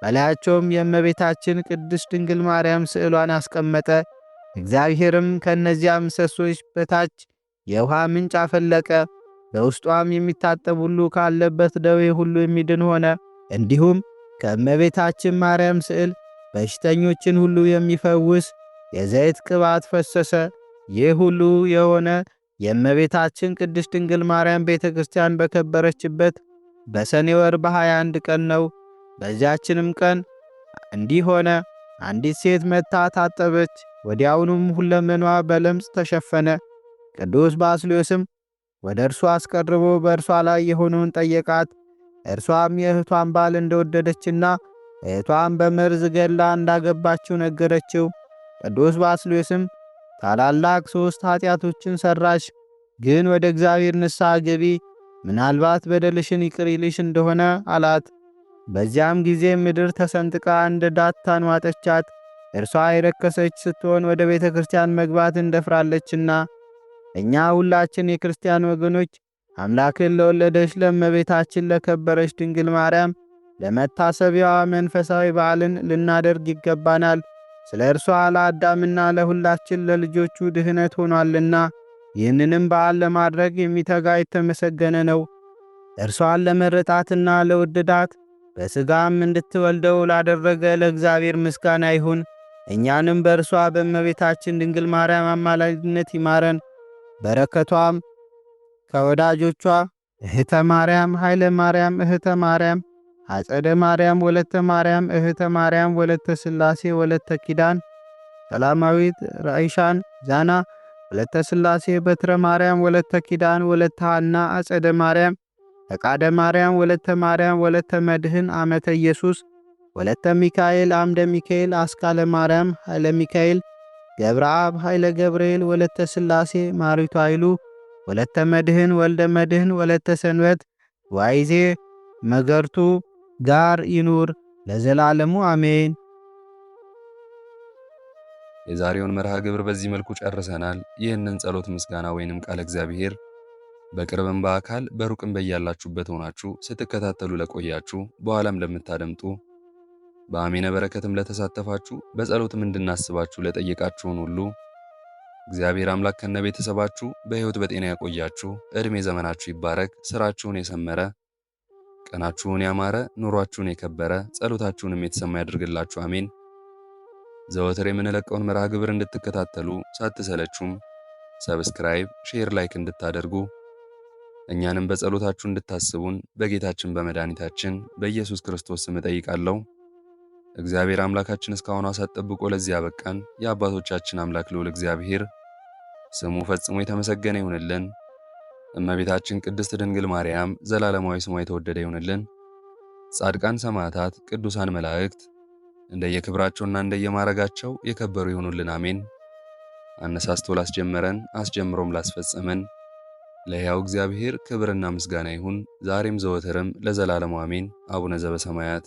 በላያቸውም የእመቤታችን ቅድስት ድንግል ማርያም ስዕሏን አስቀመጠ። እግዚአብሔርም ከእነዚያ ምሰሶች በታች የውሃ ምንጭ አፈለቀ። በውስጧም የሚታጠብ ሁሉ ካለበት ደዌ ሁሉ የሚድን ሆነ። እንዲሁም ከእመቤታችን ማርያም ስዕል በሽተኞችን ሁሉ የሚፈውስ የዘይት ቅባት ፈሰሰ። ይህ ሁሉ የሆነ የእመቤታችን ቅድስት ድንግል ማርያም ቤተ ክርስቲያን በከበረችበት በሰኔ ወር በ21 ቀን ነው። በዚያችንም ቀን እንዲህ ሆነ። አንዲት ሴት መጥታ ታጠበች። ወዲያውኑም ሁለመኗ በለምጽ ተሸፈነ። ቅዱስ ባስልዮስም ወደ እርሷ አስቀርቦ በእርሷ ላይ የሆነውን ጠየቃት። እርሷም የእህቷን ባል እንደወደደችና እህቷን በመርዝ ገላ እንዳገባችው ነገረችው። ቅዱስ ባስልዮስም ታላላቅ 3 ኃጢአቶችን ሠራሽ፣ ግን ወደ እግዚአብሔር ንስሐ ግቢ፣ ምናልባት በደልሽን ይቅር ይልሽ እንደሆነ አላት። በዚያም ጊዜ ምድር ተሰንጥቃ እንደ ዳታን ዋጠቻት። እርሷ የረከሰች ስትሆን ወደ ቤተ ክርስቲያን መግባት እንደፍራለችና። እኛ ሁላችን የክርስቲያን ወገኖች አምላክን ለወለደች ለእመቤታችን ለከበረች ድንግል ማርያም ለመታሰቢያዋ መንፈሳዊ በዓልን ልናደርግ ይገባናል። ስለ እርሷ ለአዳምና ለሁላችን ለልጆቹ ድህነት ሆኗልና። ይህንንም በዓል ለማድረግ የሚተጋ የተመሰገነ ነው። እርሷን ለመረጣትና ለወደዳት በሥጋም እንድትወልደው ላደረገ ለእግዚአብሔር ምስጋና ይሁን። እኛንም በእርሷ በእመቤታችን ድንግል ማርያም አማላጅነት ይማረን። በረከቷም ከወዳጆቿ እህተ ማርያም፣ ኃይለ ማርያም እህተ ማርያም፣ አጸደ ማርያም ወለተ ማርያም እህተ ማርያም፣ ወለተ ሥላሴ ወለተ ኪዳን፣ ሰላማዊት ራይሻን ዛና ወለተ ሥላሴ፣ በትረ ማርያም ወለተ ኪዳን፣ ወለተ ሐና አጸደ ማርያም፣ ፈቃደ ማርያም ወለተ ማርያም፣ ወለተ መድህን አመተ ኢየሱስ፣ ወለተ ሚካኤል አምደ ሚካኤል፣ አስካለ ማርያም ኃይለ ሚካኤል፣ ገብረአብ ኃይለ ገብርኤል፣ ወለተ ሥላሴ፣ ማሪቱ ኃይሉ፣ ወለተ መድህን ወልደ መድህን፣ ወለተ ሰንበት ዋይዜ መገርቱ ጋር ይኑር ለዘላለሙ አሜን። የዛሬውን መርሃ ግብር በዚህ መልኩ ጨርሰናል። ይህንን ጸሎት ምስጋና ወይንም ቃለ እግዚአብሔር በቅርብም በአካል በሩቅም በያላችሁበት ሆናችሁ ስትከታተሉ ለቆያችሁ በኋላም ለምታደምጡ በአሜነ በረከትም ለተሳተፋችሁ በጸሎትም እንድናስባችሁ ለጠየቃችሁን ሁሉ እግዚአብሔር አምላክ ከነ ቤተሰባችሁ በሕይወት በጤና ያቆያችሁ፣ ዕድሜ ዘመናችሁ ይባረክ፣ ሥራችሁን የሰመረ ቀናችሁን ያማረ ኑሯችሁን የከበረ ጸሎታችሁንም የተሰማ ያድርግላችሁ። አሜን። ዘወትር የምንለቀውን መርሃ ግብር እንድትከታተሉ ሳትሰለቹም ሰብስክራይብ፣ ሼር፣ ላይክ እንድታደርጉ እኛንም በጸሎታችሁ እንድታስቡን በጌታችን በመድኃኒታችን በኢየሱስ ክርስቶስ ስም እጠይቃለሁ። እግዚአብሔር አምላካችን እስካሁን ሰዓት ጠብቆ ለዚህ ያበቃን የአባቶቻችን አምላክ ልዑል እግዚአብሔር ስሙ ፈጽሞ የተመሰገነ ይሁንልን። እመቤታችን ቅድስት ድንግል ማርያም ዘላለማዊ ስሟ የተወደደ ይሁንልን። ጻድቃን ሰማዕታት፣ ቅዱሳን መላእክት እንደየክብራቸውና እንደየማረጋቸው የከበሩ ይሁኑልን። አሜን። አነሳስቶ ላስጀመረን አስጀምሮም ላስፈጸመን ለሕያው እግዚአብሔር ክብርና ምስጋና ይሁን ዛሬም ዘወትርም ለዘላለሙ አሜን። አቡነ ዘበሰማያት